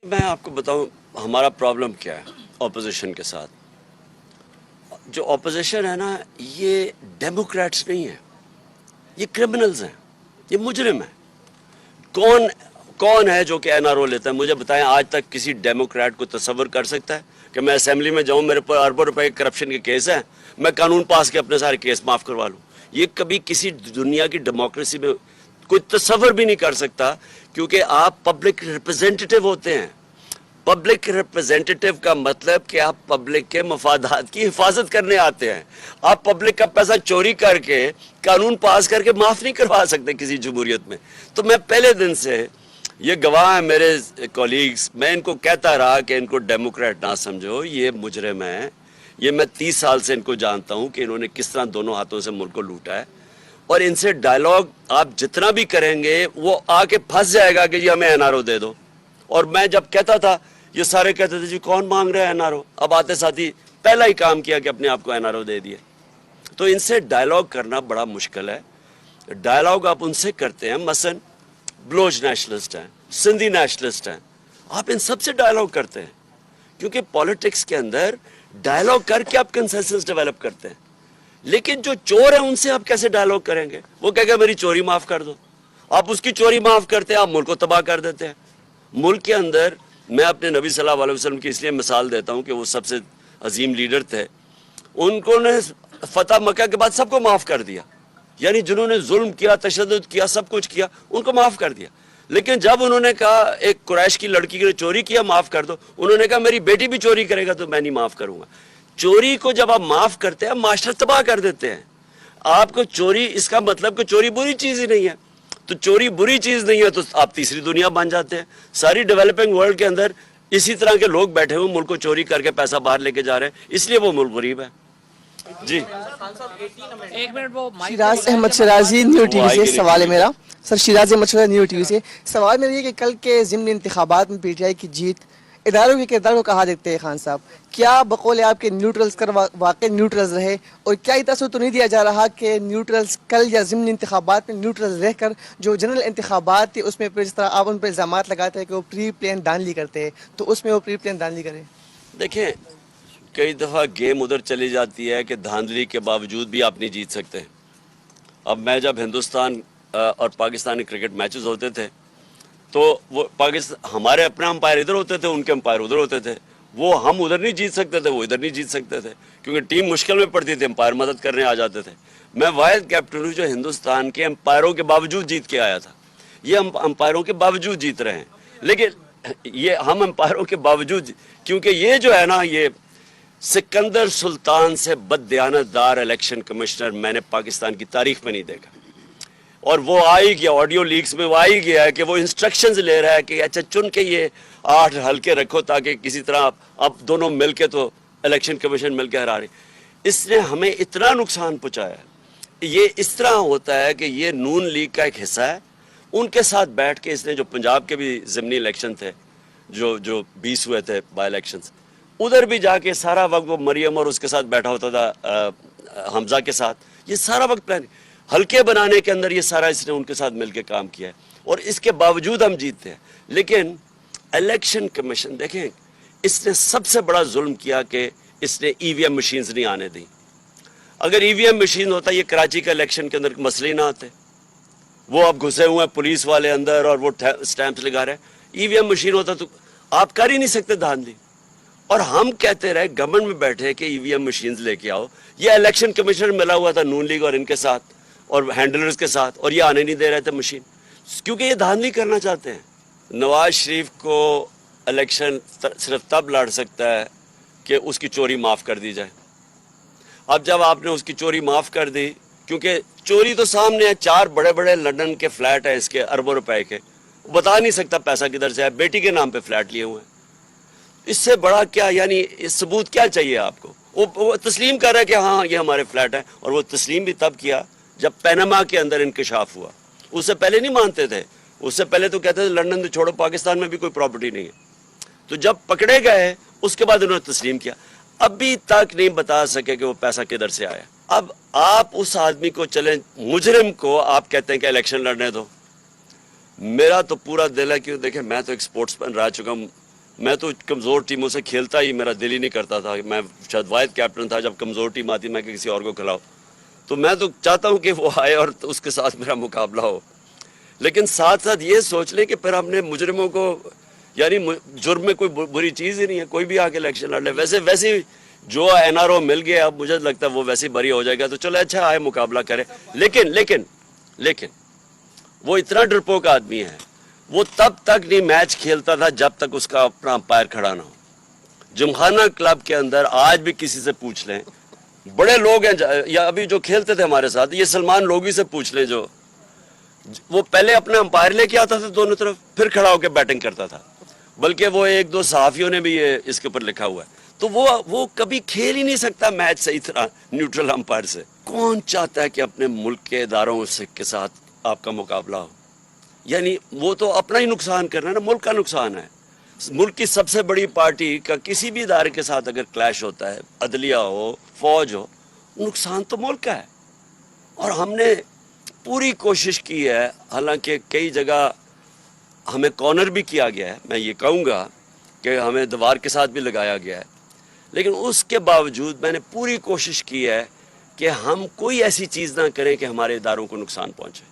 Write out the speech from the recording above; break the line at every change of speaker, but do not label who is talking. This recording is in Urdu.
میں آپ کو بتاؤں ہمارا پرابلم کیا ہے اپوزیشن کے ساتھ. جو اپوزیشن ہے نا یہ ڈیموکریٹس نہیں ہیں, یہ کرمنلز ہیں, یہ مجرم ہیں. کون ہے جو کہ این آر او لیتا ہے؟ مجھے بتائیں آج تک کسی ڈیموکریٹ کو تصور کر سکتا ہے کہ میں اسمبلی میں جاؤں, میرے پر اربوں روپے کے کرپشن کے کیس ہیں, میں قانون پاس کے اپنے سارے کیس معاف کروا لوں؟ یہ کبھی کسی دنیا کی ڈیموکریسی میں کوئی تصور بھی نہیں کر سکتا, کیونکہ آپ پبلک ریپرزینٹیٹیو ہوتے ہیں. پبلک ریپرزینٹیٹیو کا مطلب کہ آپ پبلک کے مفادات کی حفاظت کرنے آتے ہیں. آپ پبلک کا پیسہ چوری کر کے قانون پاس کر کے معاف نہیں کروا سکتے کسی جمہوریت میں. تو میں پہلے دن سے یہ گواہ ہیں میرے کولیگز, میں ان کو کہتا رہا کہ ان کو ڈیموکریٹ نہ سمجھو, یہ مجرم ہیں. یہ میں 30 سال سے ان کو جانتا ہوں کہ انہوں نے کس طرح دونوں ہاتھوں سے ملک کو لوٹا ہے, اور ان سے ڈائلاگ آپ جتنا بھی کریں گے وہ آ کے پھنس جائے گا کہ جی ہمیں این آر او دے دو. اور میں جب کہتا تھا یہ سارے کہتے تھے جی کون مانگ رہے ہیں این آر او, اب آتے ساتھی پہلا ہی کام کیا کہ اپنے آپ کو این آر او دے دیا. تو ان سے ڈائلاگ کرنا بڑا مشکل ہے. ڈائلاگ آپ ان سے کرتے ہیں, مثلا بلوچ نیشنلسٹ ہیں, سندھی نیشنلسٹ ہیں, آپ ان سب سے ڈائلاگ کرتے ہیں, کیونکہ پولیٹکس کے اندر ڈائلاگ کر کے آپ کنسنسس ڈیولپ کرتے ہیں. لیکن جو چور ہیں ان سے آپ کیسے ڈائلاگ کریں گے؟ وہ کہے گا میری چوری معاف کر دو. آپ اس کی چوری معاف کرتے ہیں, آپ ملک کو تباہ کر دیتے ہیں. ملک کے اندر میں اپنے نبی صلی اللہ علیہ وسلم کی اس لیے مثال دیتا ہوں کہ وہ سب سے عظیم لیڈر تھے. ان کو نے فتح مکہ کے بعد سب کو معاف کر دیا, یعنی جنہوں نے ظلم کیا, تشدد کیا, سب کچھ کیا, ان کو معاف کر دیا. لیکن جب انہوں نے کہا ایک قریش کی لڑکی نے چوری کیا معاف کر دو, انہوں نے کہا میری بیٹی بھی چوری کرے گا تو میں نہیں معاف کروں گا. چوری کو جب آپ معاف کرتے ہیں معاشرہ تباہ کر دیتے ہیں. آپ کو چوری, اس کا مطلب کہ چوری بری چیز ہی نہیں ہے. تو چوری بری چیز نہیں ہے تو آپ تیسری دنیا بن جاتے ہیں. ساری ڈیولپنگ ورلڈ کے اندر اسی طرح کے لوگ بیٹھے ہوئے ملک کو چوری کر کے پیسہ باہر لے کے جا رہے ہیں, اس لیے وہ ملک غریب ہے. جی
شیراز احمد شرازی, نیو ٹی
وہ
وی
آئے
سے
گی نہیں
سوال
ٹی
ہے
وی
میرا.
پہ.
سر Shiraz Ahmad شرازی, new T V سے سوال میرا یہ کہ کل کے ضمن انتخابات میں پی ٹی آئی کی جیت اداروں کے کردار کو کہاں دیکھتے ہیں خان صاحب؟ کیا بقول آپ کے نیوٹرلز کر واقع نیوٹرلز رہے, اور کیا یہ تصور تو نہیں دیا جا رہا کہ نیوٹرلز کل یا ضمن انتخابات میں نیوٹرلز رہ کر جو جنرل انتخابات تھے اس میں جس طرح آپ ان پہ الزامات لگاتے ہیں کہ وہ پری پلان دھاندلی کرتے ہیں, تو اس میں وہ پری پلان دھاندلی کریں؟
دیکھیں کئی دفعہ گیم ادھر چلی جاتی ہے کہ دھاندلی کے باوجود بھی آپ نہیں جیت سکتے. اب میں جب ہندوستان اور پاکستانی کرکٹ میچز ہوتے تھے تو وہ ہمارے اپنے امپائر ادھر ہوتے تھے, ان کے امپائر ادھر ہوتے تھے. وہ ہم ادھر نہیں جیت سکتے تھے, وہ ادھر نہیں جیت سکتے تھے, کیونکہ ٹیم مشکل میں پڑتی تھی, امپائر مدد کرنے آ جاتے تھے. میں واحد کیپٹن ہوں جو ہندوستان کے امپائروں کے باوجود جیت کے آیا تھا. یہ ہم امپائروں کے باوجود جیت رہے ہیں. لیکن یہ ہم امپائروں کے باوجود, کیونکہ یہ جو ہے نا یہ سکندر سلطان سے بددیانت دار الیکشن کمشنر میں نے پاکستان کی تاریخ میں نہیں دیکھا. اور وہ آ ہی گیا, آڈیو لیکس میں وہ آ ہی گیا ہے کہ وہ انسٹرکشنز لے رہا ہے کہ اچھا چن کے یہ 8 حلقے رکھو تاکہ کسی طرح اب دونوں مل کے تو الیکشن کمیشن مل کے ہرا رہی. اس نے ہمیں اتنا نقصان پہنچایا. یہ اس طرح ہوتا ہے کہ یہ نون لیگ کا ایک حصہ ہے, ان کے ساتھ بیٹھ کے اس نے جو پنجاب کے بھی ضمنی الیکشن تھے جو 20 ہوئے تھے بائی الیکشنز, ادھر بھی جا کے سارا وقت وہ مریم اور اس کے ساتھ بیٹھا ہوتا تھا حمزہ کے ساتھ, یہ سارا وقت پلان حلقے بنانے کے اندر یہ سارا اس نے ان کے ساتھ مل کے کام کیا ہے, اور اس کے باوجود ہم جیتتے ہیں. لیکن الیکشن کمیشن دیکھیں اس نے سب سے بڑا ظلم کیا کہ اس نے ای وی ایم مشینز نہیں آنے دی. اگر ای وی ایم مشین ہوتا یہ کراچی کا الیکشن کے اندر مسئلے ہی نہ آتے. وہ اب گھسے ہوئے ہیں پولیس والے اندر اور وہ سٹیمپس لگا رہے ہیں. ای وی ایم مشین ہوتا تو آپ کر ہی نہیں سکتے دھاندلی. اور ہم کہتے رہے گورنمنٹ میں بیٹھے کہ ای وی ایم مشینز لے کے آؤ. یہ الیکشن کمیشنر ملا ہوا تھا نون لیگ اور ان کے ساتھ اور ہینڈلرز کے ساتھ, اور یہ آنے نہیں دے رہے تھے مشین, کیونکہ یہ دھاندلی کرنا چاہتے ہیں. نواز شریف کو الیکشن صرف تب لڑ سکتا ہے کہ اس کی چوری معاف کر دی جائے. اب جب آپ نے اس کی چوری معاف کر دی, کیونکہ چوری تو سامنے ہے, 4 بڑے بڑے لندن کے فلیٹ ہیں اس کے اربوں روپے کے, بتا نہیں سکتا پیسہ کدھر سے ہے, بیٹی کے نام پہ فلیٹ لیے ہوئے ہیں. اس سے بڑا کیا, یعنی ثبوت کیا چاہیے آپ کو؟ وہ تسلیم کر رہا ہے کہ ہاں یہ ہمارے فلیٹ ہیں, اور وہ تسلیم بھی تب کیا جب پینما کے اندر انکشاف ہوا. اس سے پہلے نہیں مانتے تھے, اس سے پہلے تو کہتے تھے لندن تو چھوڑو, پاکستان میں بھی کوئی پراپرٹی نہیں ہے. تو جب پکڑے گئے اس کے بعد انہوں نے تسلیم کیا. ابھی تک نہیں بتا سکے کہ وہ پیسہ کدھر سے آیا. اب آپ اس آدمی کو چلیں, مجرم کو آپ کہتے ہیں کہ الیکشن لڑنے دو. میرا تو پورا دل ہے, کیوں دیکھیں میں تو ایک سپورٹس مین رہ چکا ہوں, میں تو کمزور ٹیموں سے کھیلتا ہی میرا دل ہی نہیں کرتا تھا. میں شاید واحد کیپٹن تھا جب کمزور ٹیم آتی میں کسی اور کو کھلاؤں. تو میں تو چاہتا ہوں کہ وہ آئے اور اس کے ساتھ میرا مقابلہ ہو. لیکن ساتھ ساتھ یہ سوچ لیں کہ پھر ہم نے مجرموں کو, یعنی جرم میں کوئی بری چیز ہی نہیں ہے, کوئی بھی آ کے الیکشن لڑ لے. ویسے جو این آر او مل گیا, اب مجھے لگتا ہے وہ ویسے بری ہو جائے گا, تو چلو اچھا آئے مقابلہ کرے. لیکن وہ اتنا ڈرپوک آدمی ہے, وہ تب تک نہیں میچ کھیلتا تھا جب تک اس کا اپنا امپائر کھڑا نہ ہو. جمخانہ کلب کے اندر آج بھی کسی سے پوچھ لیں, بڑے لوگ ہیں یا ابھی جو کھیلتے تھے ہمارے ساتھ, یہ سلمان لوگی سے پوچھ لیں, جو وہ پہلے اپنا امپائر لے کے آتا تھا دونوں طرف, پھر کھڑا ہو کے بیٹنگ کرتا تھا. بلکہ وہ ایک دو صحافیوں نے بھی یہ اس کے اوپر لکھا ہوا ہے. تو وہ کبھی کھیل ہی نہیں سکتا میچ صحیح طرح نیوٹرل امپائر سے. کون چاہتا ہے کہ اپنے ملک کے اداروں کے ساتھ آپ کا مقابلہ ہو؟ یعنی وہ تو اپنا ہی نقصان کرنا ہے نا, ملک کا نقصان ہے. ملک کی سب سے بڑی پارٹی کا کسی بھی ادارے کے ساتھ اگر کلیش ہوتا ہے, عدلیہ ہو, فوج ہو, نقصان تو ملک کا ہے. اور ہم نے پوری کوشش کی ہے, حالانکہ کئی جگہ ہمیں کارنر بھی کیا گیا ہے, میں یہ کہوں گا کہ ہمیں دیوار کے ساتھ بھی لگایا گیا ہے, لیکن اس کے باوجود میں نے پوری کوشش کی ہے کہ ہم کوئی ایسی چیز نہ کریں کہ ہمارے اداروں کو نقصان پہنچے.